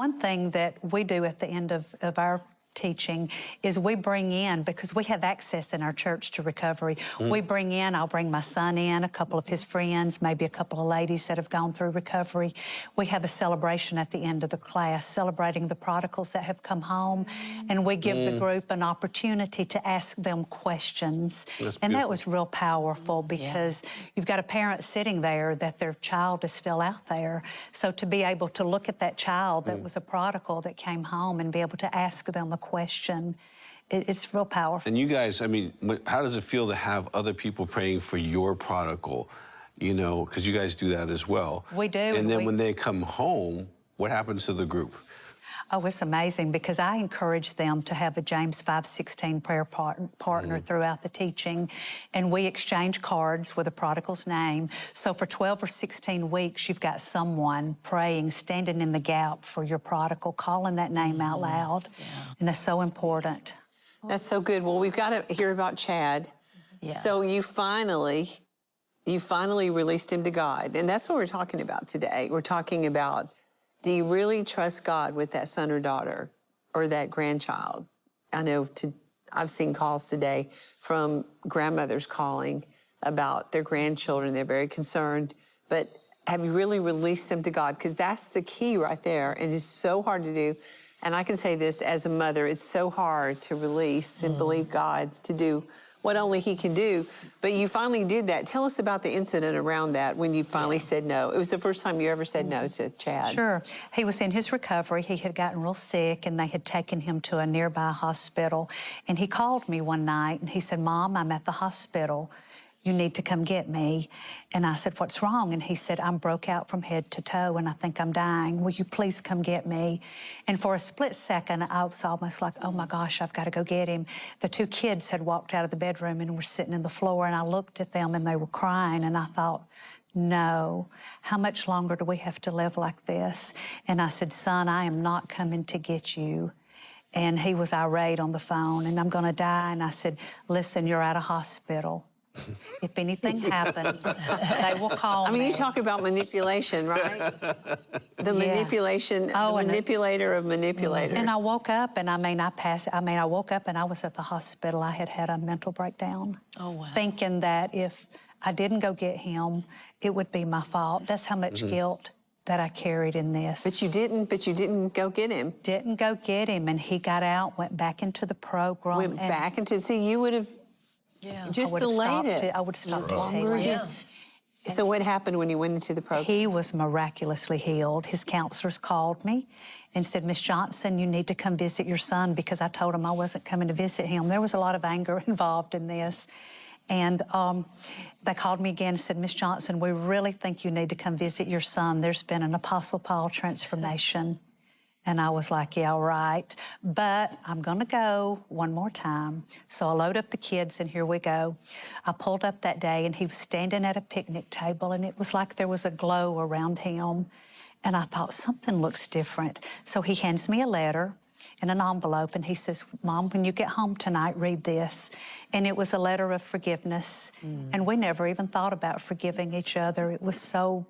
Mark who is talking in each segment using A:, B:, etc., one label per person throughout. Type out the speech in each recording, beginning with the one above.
A: one thing that we do at the end of our teaching is we bring in, because we have access in our church to recovery, we bring in, I'll bring my son in, a couple of his friends, maybe a couple of ladies that have gone through recovery. We have a celebration at the end of the class, celebrating the prodigals that have come home, and we give the group an opportunity to ask them questions. And that was real powerful, because you've got a parent sitting there that their child is still out there. So to be able to look at that child that was a prodigal that came home and be able to ask them a question, it's real powerful.
B: And you guys, I mean, how does it feel to have other people praying for your prodigal? You know, because you guys do that as well. We do. And then when they come home, what happens to the group?
A: Oh, it's amazing, because I encourage them to have a James 5:16 prayer partner throughout the teaching, and we exchange cards with a prodigal's name. So for 12 or 16 weeks, you've got someone praying, standing in the gap for your prodigal, calling that name out loud, and that's so important.
C: That's so good. Well, we've got to hear about Chad. So you finally released him to God, and that's what we're talking about today. We're talking about, do you really trust God with that son or daughter or that grandchild? I know I've seen calls today from grandmothers calling about their grandchildren. They're very concerned. But have you really released them to God? Because that's the key right there. And it's so hard to do. And I can say this as a mother, it's so hard to release and believe God to do what only He can do. But you finally did that. Tell us about the incident around that when you finally said no. It was the first time you ever said no to Chad.
A: Sure. He was in his recovery. He had gotten real sick, and they had taken him to a nearby hospital. And he called me one night, and he said, "Mom, I'm at the hospital. You need to come get me." And I said, "What's wrong?" And he said, "I'm broke out from head to toe, and I think I'm dying. Will you please come get me?" And for a split second, I was almost like, oh my gosh, I've got to go get him. The two kids had walked out of the bedroom and were sitting on the floor, and I looked at them, and they were crying, and I thought, no, how much longer do we have to live like this? And I said, "Son, I am not coming to get you." And he was irate on the phone, and "I'm going to die." And I said, "Listen, you're at a hospital. If anything happens, they will call me."
C: I mean, you talk about manipulation, right? The manipulation, the manipulator of manipulators.
A: And I woke up, and I woke up and I was at the hospital. I had had a mental breakdown. Oh, wow. Thinking that if I didn't go get him, it would be my fault. That's how much guilt that I carried in this.
C: But you didn't go get him.
A: Didn't go get him, and he got out, went back into the program.
C: Went back into, see, you would have just delayed it.
A: I would have stopped his healing.
C: So what happened when you went into the program?
A: He was miraculously healed. His counselors called me and said, "Miss Johnson, you need to come visit your son," because I told him I wasn't coming to visit him. There was a lot of anger involved in this. And they called me again and said, "Miss Johnson, we really think you need to come visit your son. There's been an Apostle Paul transformation." And I was like, "Yeah, right. But I'm going to go one more time." So I load up the kids, and here we go. I pulled up that day, and he was standing at a picnic table, and it was like there was a glow around him. And I thought, something looks different. So he hands me a letter in an envelope, and he says, "Mom, when you get home tonight, read this." And it was a letter of forgiveness. And we never even thought about forgiving each other. It was so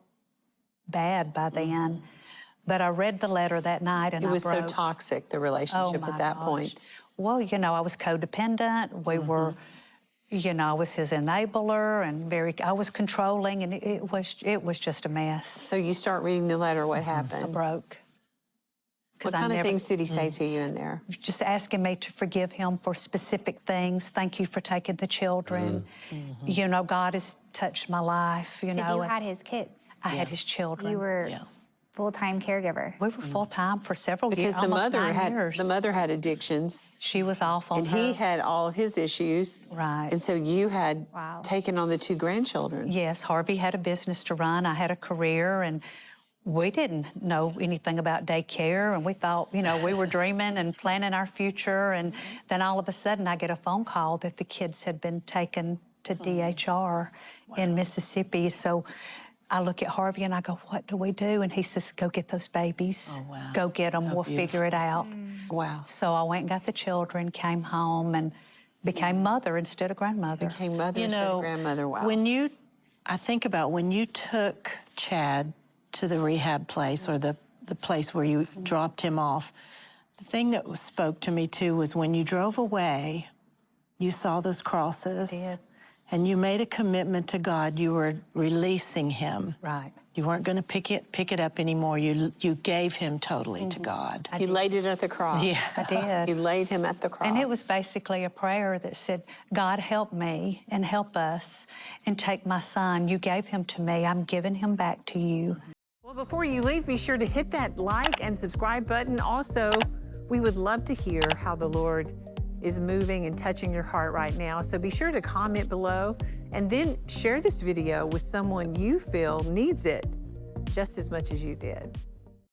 A: bad by then. But I read the letter that night, and
C: it was so toxic, the relationship at that point.
A: Well, you know, I was codependent. We were, you know, I was his enabler, and I was controlling, and it was just a mess.
C: So you start reading the letter. What happened?
A: I broke.
C: What kind of things did he say to you in there?
A: Just asking me to forgive him for specific things. "Thank you for taking the children. You know, God has touched my life." You know,
D: because you had his kids.
A: I had his children.
D: You were full-time caregiver.
A: We were full-time for several years.
C: Because the mother had addictions.
A: She was off on
C: her. And he had all of his issues.
A: Right.
C: And so you had taken on the two grandchildren.
A: Yes, Harvey had a business to run. I had a career, and we didn't know anything about daycare, and we thought, you know, we were dreaming and planning our future, and then all of a sudden I get a phone call that the kids had been taken to DHR in Mississippi. So I look at Harvey and I go, "What do we do?" And he says, "Go get those babies. Go get them. We'll figure it out."
C: Wow.
A: So I went and got the children, came home, and became mother instead of grandmother.
C: Became mother instead of grandmother. Wow.
E: I think about when you took Chad to the rehab place or the the place where you dropped him off. The thing that spoke to me, too, was when you drove away, you saw those crosses.
A: I did.
E: And you made a commitment to God. You were releasing him.
A: Right.
E: You weren't going to pick it up anymore. You gave him totally to God.
C: You laid it at the cross.
E: Yes,
A: I did.
C: You laid him at the cross.
A: And it was basically a prayer that said, God, help me and help us and take my son. You gave him to me. I'm giving him back to you.
F: Well, before you leave, be sure to hit that like and subscribe button. Also, we would love to hear how the Lord is moving and touching your heart right now. So be sure to comment below and then share this video with someone you feel needs it just as much as you did.